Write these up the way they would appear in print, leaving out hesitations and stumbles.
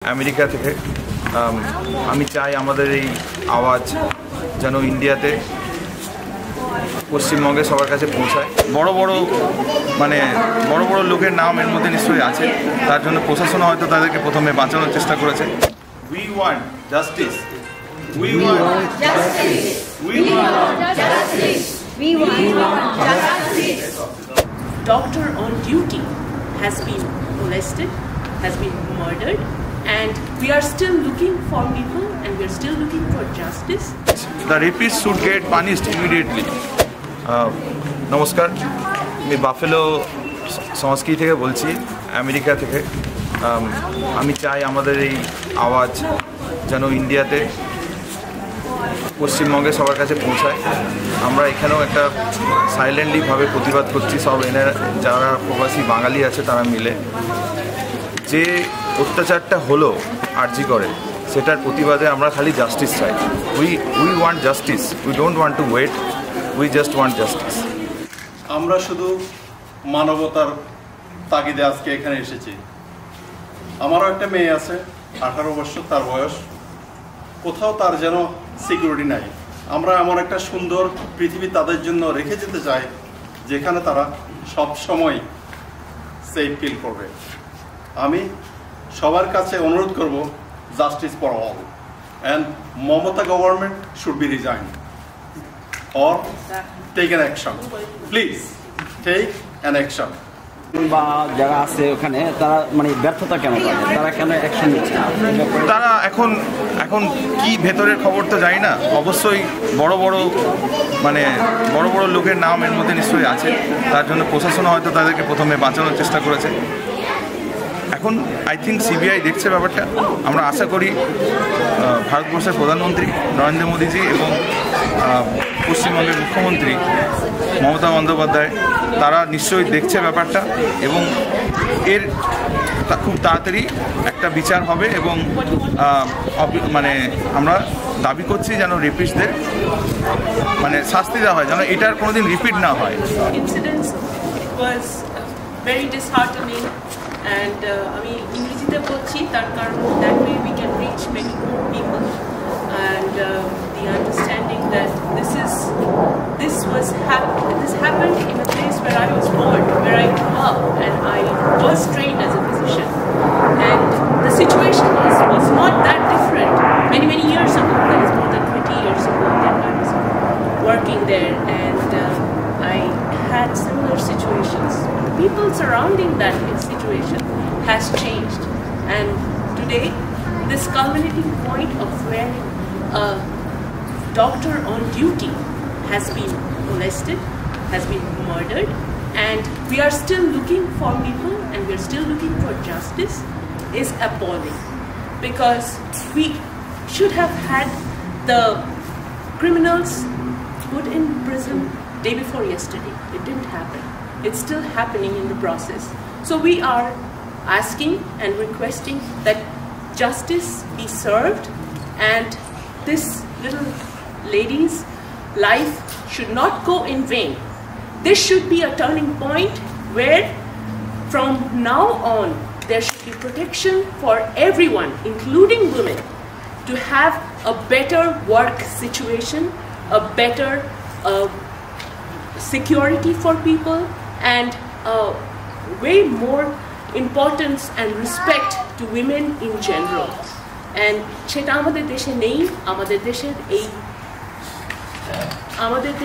America থেকে আমি চাই আমাদের এই আওয়াজ যেন ইন্ডিয়াতে পশ্চিমবঙ্গে সবার কাছে পৌঁছায়। বড় বড় লোকের নাম এর মধ্যে নিশ্চয়ই আছে, তার জন্য প্রশাসন হয়তো তাদেরকে প্রথমে বাঁচানোর চেষ্টা করেছে। We want justice, we want justice, we want justice, We want justice. Doctor on duty has been molested, has been murdered, and we are still looking for people and we are still looking for justice. The rapist should get punished immediately. নমস্কার, আমি buffalo সংস্কৃতি থেকে বলছি, America থেকে। আমি চাই আমাদের এই আওয়াজ যেন ইন্ডিয়াতে পশ্চিমবঙ্গে সবার কাছে পৌঁছায়। আমরা এখানেও একটা সাইলেন্টলিভাবে প্রতিবাদ করছি, সব যারা প্রবাসী বাঙালি আছে তারা মিলে। যে অত্যাচারটা হলো আরজি করে, সেটার প্রতিবাদে আমরা খালি জাস্টিস চাই। We want justice, we don't want to wait, we just want justice. আমরা শুধু মানবতার তাগিদে আজকে এখানে এসেছি। আমারও একটা মেয়ে আছে, 18 বছর তার বয়স। কোথাও তার যেন সিকিউরিটি নাই। আমরা এমন একটা সুন্দর পৃথিবী তাদের জন্য রেখে যেতে চাই, যেখানে তারা সব সময় সেফ ফিল করবে। আমি সবার কাছে অনুরোধ করব, justice for all, and Mamata government should be resign or take an action. Please take an action. বা যারা আছে ওখানে তারা মানে ব্যর্থতা কেন করে, তারা কেন অ্যাকশন নিচ্ছে না? তারা এখন কি ভেতরের খবর তো জানি না। অবশ্যই বড় বড় লোকের নাম এর মধ্যে নিশ্চয়ই আছে, তার জন্য প্রশাসন হয়তো তাদেরকে প্রথমে বাঁচানোর চেষ্টা করেছে। এখন আই থিঙ্ক সিবিআই দেখছে ব্যাপারটা। আমরা আশা করি ভারতবর্ষের প্রধানমন্ত্রী নরেন্দ্র মোদীজি এবং পশ্চিমবঙ্গের মুখ্যমন্ত্রী মমতা বন্দ্যোপাধ্যায় তারা নিশ্চয়ই দেখছে ব্যাপারটা, এবং এর খুব তাড়াতাড়ি একটা বিচার হবে। এবং আমরা দাবি করছি যেন রেপিস্টদের শাস্তি দেওয়া হয়, যেন এটার কোনোদিন রিপিট না হয়। And আমি ইংরেজিতে বলছি তার কারণ that way we can reach many more people, and the understanding that this happened in a place where I was born, where I grew up, and I was trained as a physician, and the situation was not that different many years ago. That is more than 20 years ago that I was working there, and I had similar situations. People surrounding that situation has changed, and today this culminating point of where a doctor on duty has been molested, has been murdered, and we are still looking for people and we are still looking for justice is appalling, because we should have had the criminals put in prison day before yesterday. It didn't happen. It's still happening in the process. So we are asking and requesting that justice be served, and this little lady's life should not go in vain. This should be a turning point where from now on there should be protection for everyone, including women, to have a better work situation, a better security for people, and way more importance and respect to women in general. And সেটা আমাদের দেশে নেই। আমাদের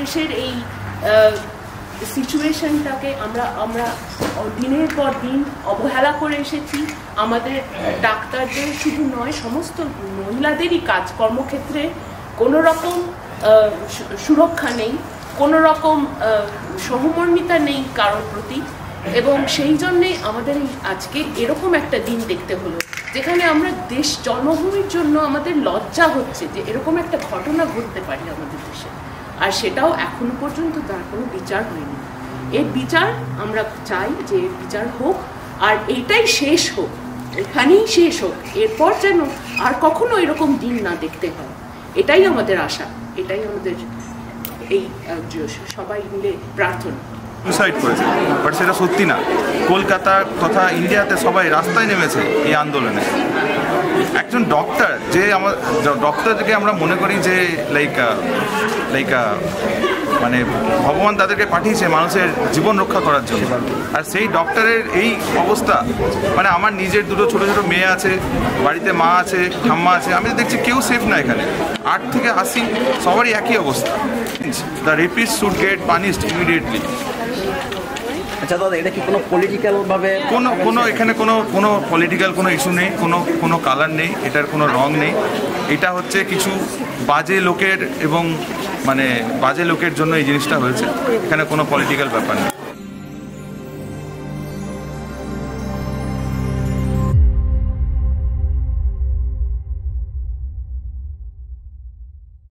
দেশের এই সিচুয়েশনটাকে আমরা দিনের পর দিন অবহেলা করে এসেছি। আমাদের ডাক্তারদের শুধু নয়, সমস্ত মহিলাদেরই কর্মক্ষেত্রে কোনো রকম সুরক্ষা নেই, কোনো রকম সহমর্মিতা নেই কারোর প্রতি, এবং সেই জন্যে আমাদের আজকে এরকম একটা দিন দেখতে হলো, যেখানে আমরা দেশ জন্মভূমির জন্য আমাদের লজ্জা হচ্ছে যে এরকম একটা ঘটনা ঘটতে পারে আমাদের দেশে, আর সেটাও এখনো পর্যন্ত তার কোনো বিচার হয়নি। এর বিচার আমরা চাই যে বিচার হোক, আর এইটাই শেষ হোক, এখানেই শেষ হোক। এরপর যেন আর কখনো এরকম দিন না দেখতে হয়, এটাই আমাদের আশা, এটাই আমাদের এই সবাই মিলে প্রার্থনা। সুইসাইড করেছে, বাট সেটা সত্যি না। কলকাতা তথা ইন্ডিয়াতে সবাই রাস্তায় নেমেছে এই আন্দোলনে। একজন ডক্টর, যে আমার ডক্টরকে আমরা মনে করি যে লাইক মানে ভগবান তাদেরকে পাঠিয়েছে মানুষের জীবন রক্ষা করার জন্য, আর সেই ডক্টরের এই অবস্থা, মানে আমার নিজের দুটো ছোটো ছোটো মেয়ে আছে, বাড়িতে মা আছে, ঠাম্মা আছে, আমি দেখছি কেউ সেফ না এখানে। 8 থেকে 80 সবারই একই অবস্থা। The rapist should get punished immediately. আচ্ছা দাদা, এটা কি কোনো পলিটিক্যাল ভাবে কোনো এখানে কোনো পলিটিক্যাল কোনো ইস্যু নেই, কোনো কালার নেই, এটার কোনো রং নেই। এটা হচ্ছে কিছু বাজে লোকের এবং মানে বাজে লোকের জন্য এই জিনিসটা হয়েছে, এখানে কোনো পলিটিক্যাল ব্যাপার নেই।